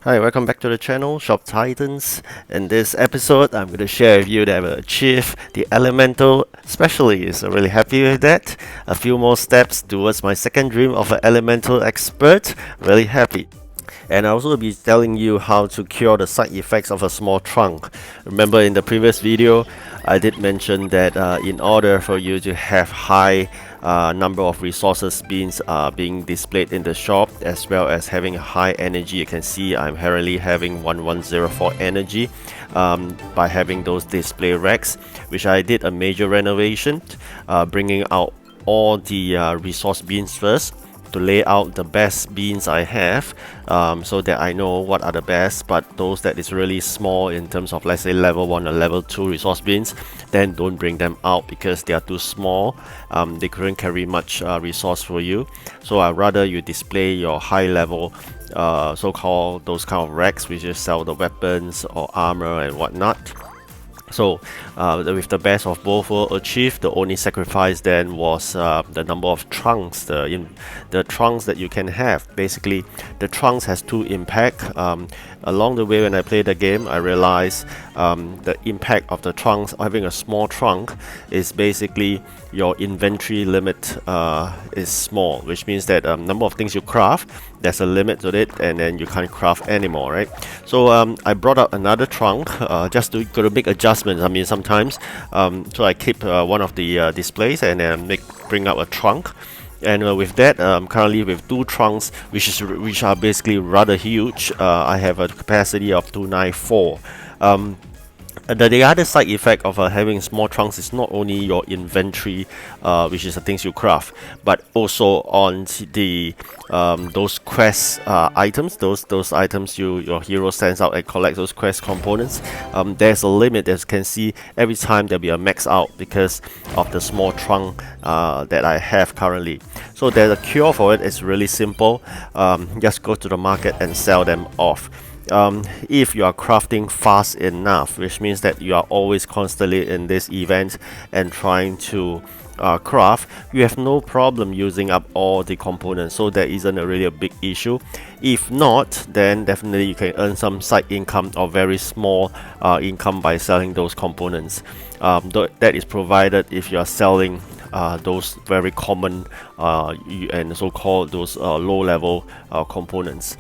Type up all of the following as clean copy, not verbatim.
Hi, welcome back to the channel, Shop Titans. In this episode, I'm going to share with you that I've achieved the Elemental Specialist. I'm really happy with that. A few more steps towards my second dream of an Elemental Expert. Really happy. And I also will be telling you how to cure the side effects of a small trunk. Remember in the previous video, I did mention that in order for you to have high number of resources being displayed in the shop, as well as having a high energy, you can see I'm currently having 1104 energy by having those display racks, which I did a major renovation, bringing out all the resource beans first, to lay out the best beans I have, so that I know what are the best. But those that is really small in terms of, let's say, level 1 or level 2 resource beans, then don't bring them out because they are too small. They couldn't carry much resource for you, so I'd rather you display your high level so-called those kind of racks which just sell the weapons or armor and whatnot. So with the best of both worlds achieved, the only sacrifice then was the number of trunks, the trunks that you can have. Basically, the trunks has two impact. Along the way when I play the game, I realized the impact of the trunks, having a small trunk, is basically your inventory limit is small, which means that number of things you craft, there's a limit to it, and then you can't craft anymore, right? So I brought out another trunk just to make adjustments. I mean, sometimes so I keep one of the displays and then bring out a trunk. And with that, currently with two trunks, which are basically rather huge, I have a capacity of 294. The other side effect of having small trunks is not only your inventory, which is the things you craft, but also on the those quest items, those items your hero sends out and collects those quest components. There's a limit, as you can see. Every time there'll be a max out because of the small trunk that I have currently. So there's a cure for it. It's really simple. Just go to the market and sell them off. If you are crafting fast enough, which means that you are always constantly in this event and trying to craft, you have no problem using up all the components, so there isn't really a big issue. If not, then definitely you can earn some side income or very small income by selling those components. That is provided if you are selling those very common and so-called those low-level components.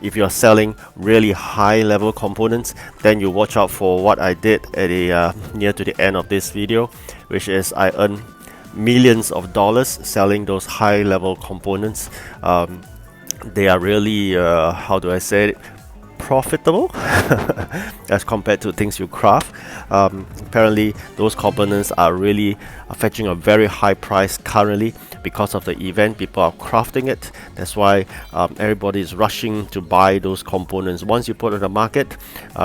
If you're selling really high-level components, then you watch out for what I did at the near to the end of this video, which is I earned millions of dollars selling those high-level components. They are really, how do I say it, profitable as compared to things you craft. Apparently those components are really fetching a very high price currently because of the event. People are crafting it. That's why everybody is rushing to buy those components. Once you put it on the market,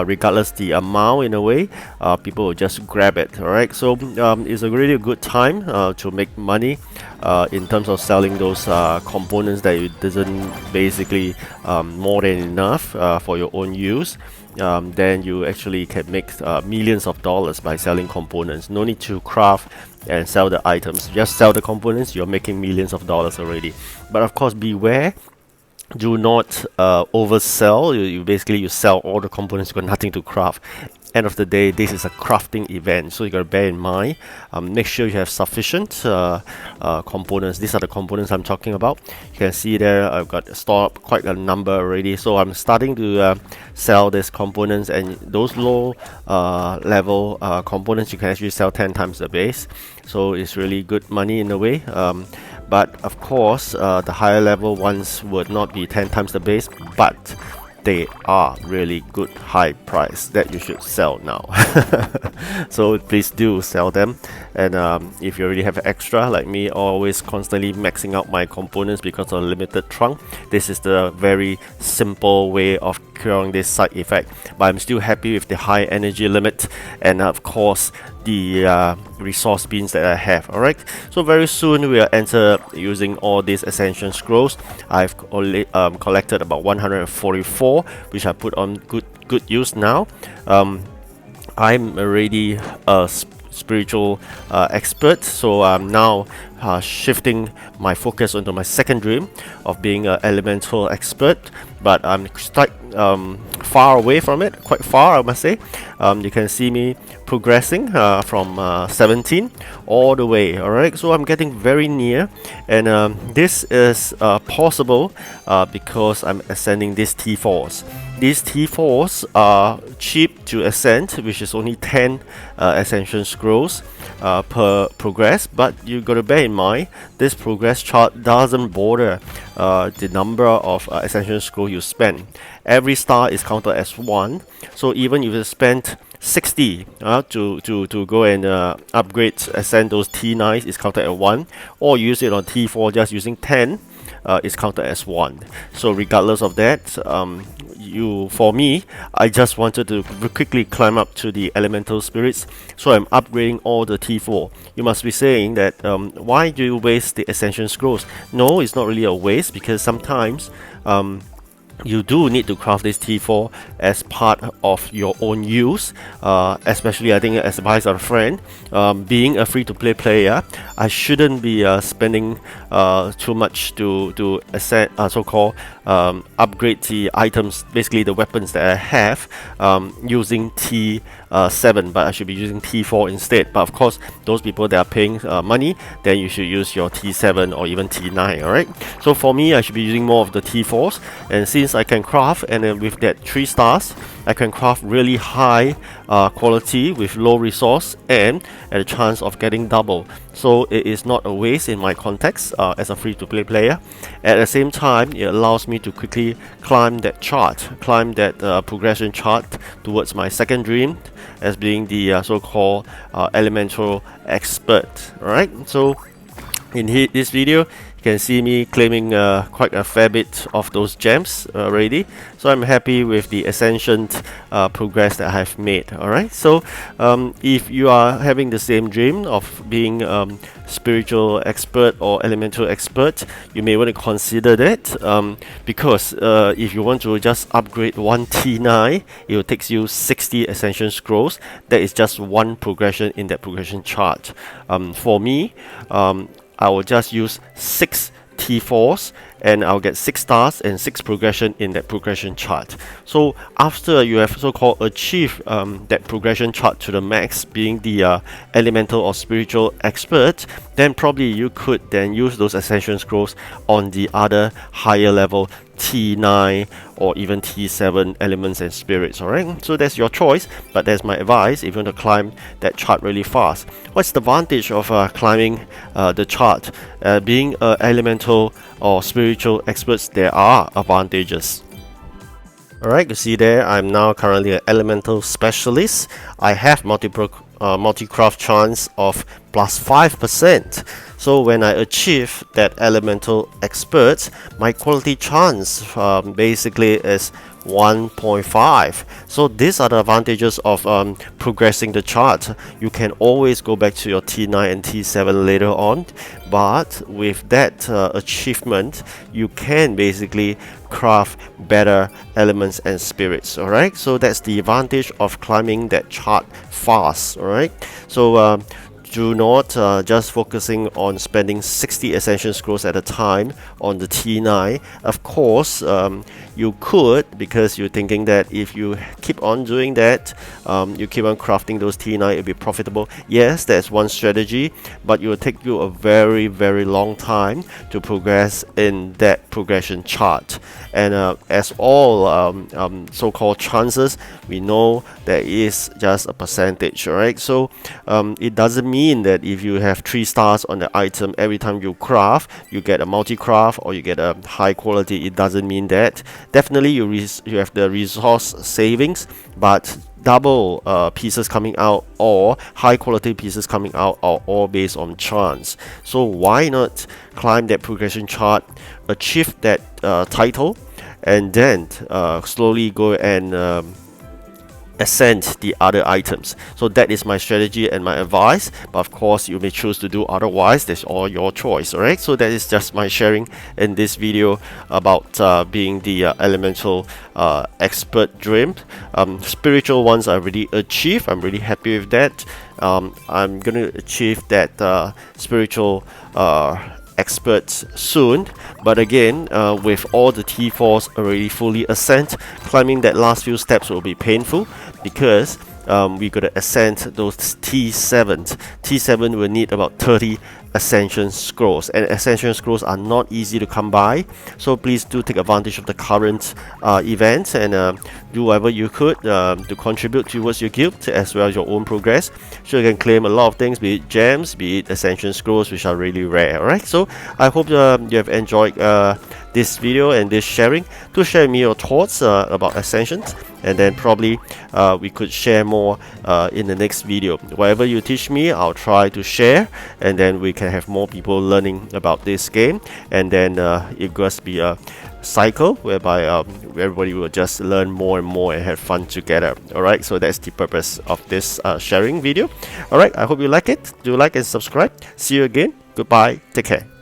regardless the amount, in a way, people will just grab it. All right, so it's a really good time to make money in terms of selling those components that it doesn't basically more than enough for your own use. Then you actually can make millions of dollars by selling components. No need to craft and sell the items, just sell the components, you're making millions of dollars already. But of course, beware, do not oversell. You sell all the components, you got nothing to craft. End of the day, this is a crafting event, so you gotta bear in mind, make sure you have sufficient components. These are the components I'm talking about. You can see there I've got stored up quite a number already, so I'm starting to sell these components. And those low level components, you can actually sell 10 times the base, so it's really good money in a way. But of course, the higher level ones would not be 10 times the base, but they are really good high price that you should sell now. So please do sell them. And if you already have extra, like me, always constantly maxing out my components because of limited trunk, this is the very simple way of curing this side effect. But I'm still happy with the high energy limit, and of course the resource beans that I have. Alright, so very soon we'll enter using all these ascension scrolls. I've only collected about 144, which I put on good use now. I'm already a spiritual expert, so now shifting my focus onto my second dream of being an elemental expert, but I'm quite far away from it, quite far I must say. You can see me progressing from 17 all the way, alright, so I'm getting very near, and this is possible because I'm ascending these T4s. These T4s are cheap to ascend, which is only 10 Ascension Scrolls per progress, but you got to bear in mind this progress chart doesn't border the number of Ascension Scroll you spend. Every star is counted as 1, so even if you spend 60 to go and upgrade, ascend those T9s is counted at 1, or use it on T4 just using 10 is counted as 1. So regardless of that, for me, I just wanted to quickly climb up to the elemental spirits, so I'm upgrading all the T4. You must be saying that why do you waste the Ascension Scrolls? No, it's not really a waste, because sometimes you do need to craft this T4 as part of your own use, especially I think as advised by a friend, being a free-to-play player, I shouldn't be spending too much to ascend, so-called upgrade the items, basically the weapons that I have, using T7, but I should be using T4 instead. But of course, those people that are paying money, then you should use your T7 or even T9, alright? So for me, I should be using more of the T4s, and since I can craft, and then with that 3 stars, I can craft really high quality with low resource and at a chance of getting double. So it is not a waste in my context as a free-to-play player. At the same time, it allows me to quickly climb that chart, climb that progression chart towards my second dream as being the so-called elemental expert. Alright, so in this video, you can see me claiming quite a fair bit of those gems already, so I'm happy with the ascension progress that I have made. Alright, so if you are having the same dream of being spiritual expert or elemental expert, you may want to consider that, because if you want to just upgrade one T9, it will take you 60 Ascension Scrolls. That is just one progression in that progression chart. For me, I will just use 6 T4s and I'll get 6 stars and 6 progression in that progression chart. So after you have so-called achieved that progression chart to the max, being the elemental or spiritual expert, then probably you could then use those Ascension Scrolls on the other higher level T9 or even T7 elements and spirits. Alright, so that's your choice, but that's my advice if you want to climb that chart really fast. What's the advantage of climbing the chart? Being elemental or spiritual experts, there are advantages. Alright, you see there, I'm now currently an elemental specialist. I have multi-craft chance of plus 5%. So when I achieve that elemental expert, my quality chance basically is 1.5. So these are the advantages of progressing the chart. You can always go back to your T9 and T7 later on, but with that achievement, you can basically craft better elements and spirits. Alright, so that's the advantage of climbing that chart fast. Alright, so do not just focusing on spending 60 Ascension Scrolls at a time on the T9. Of course, you could, because you're thinking that if you keep on doing that, you keep on crafting those T9, it'll be profitable. Yes, that's one strategy, but it will take you a very, very long time to progress in that progression chart. And as all so-called chances, we know there is just a percentage, alright? So it doesn't mean that if you have 3 stars on the item, every time you craft, you get a multi-craft or you get a high quality. It doesn't mean that. Definitely you have the resource savings, but double pieces coming out or high quality pieces coming out are all based on chance. So why not climb that progression chart, achieve that title, and then slowly go and ascend the other items. So that is my strategy and my advice, but of course you may choose to do otherwise. That's all your choice. All right, so that is just my sharing in this video about being the elemental expert dream. Spiritual ones I already achieved. I'm really happy with that. I'm gonna achieve that spiritual experts soon, but again, with all the T4s already fully ascent, climbing that last few steps will be painful because we gotta ascend those T7s. T7 will need about 30 ascension scrolls, and ascension scrolls are not easy to come by, so please do take advantage of the current events and do whatever you could to contribute towards your guild as well as your own progress, so you can claim a lot of things, be it gems, be it ascension scrolls, which are really rare. Alright, so I hope you have enjoyed this video and this sharing. Do share with me your thoughts about ascensions, and then probably we could share more in the next video. Whatever you teach me, I'll try to share, and then we can have more people learning about this game, and then it goes be a cycle whereby everybody will just learn more and more and have fun together. Alright, so that's the purpose of this sharing video. Alright, I hope you like it. Do like and subscribe. See you again. Goodbye. Take care.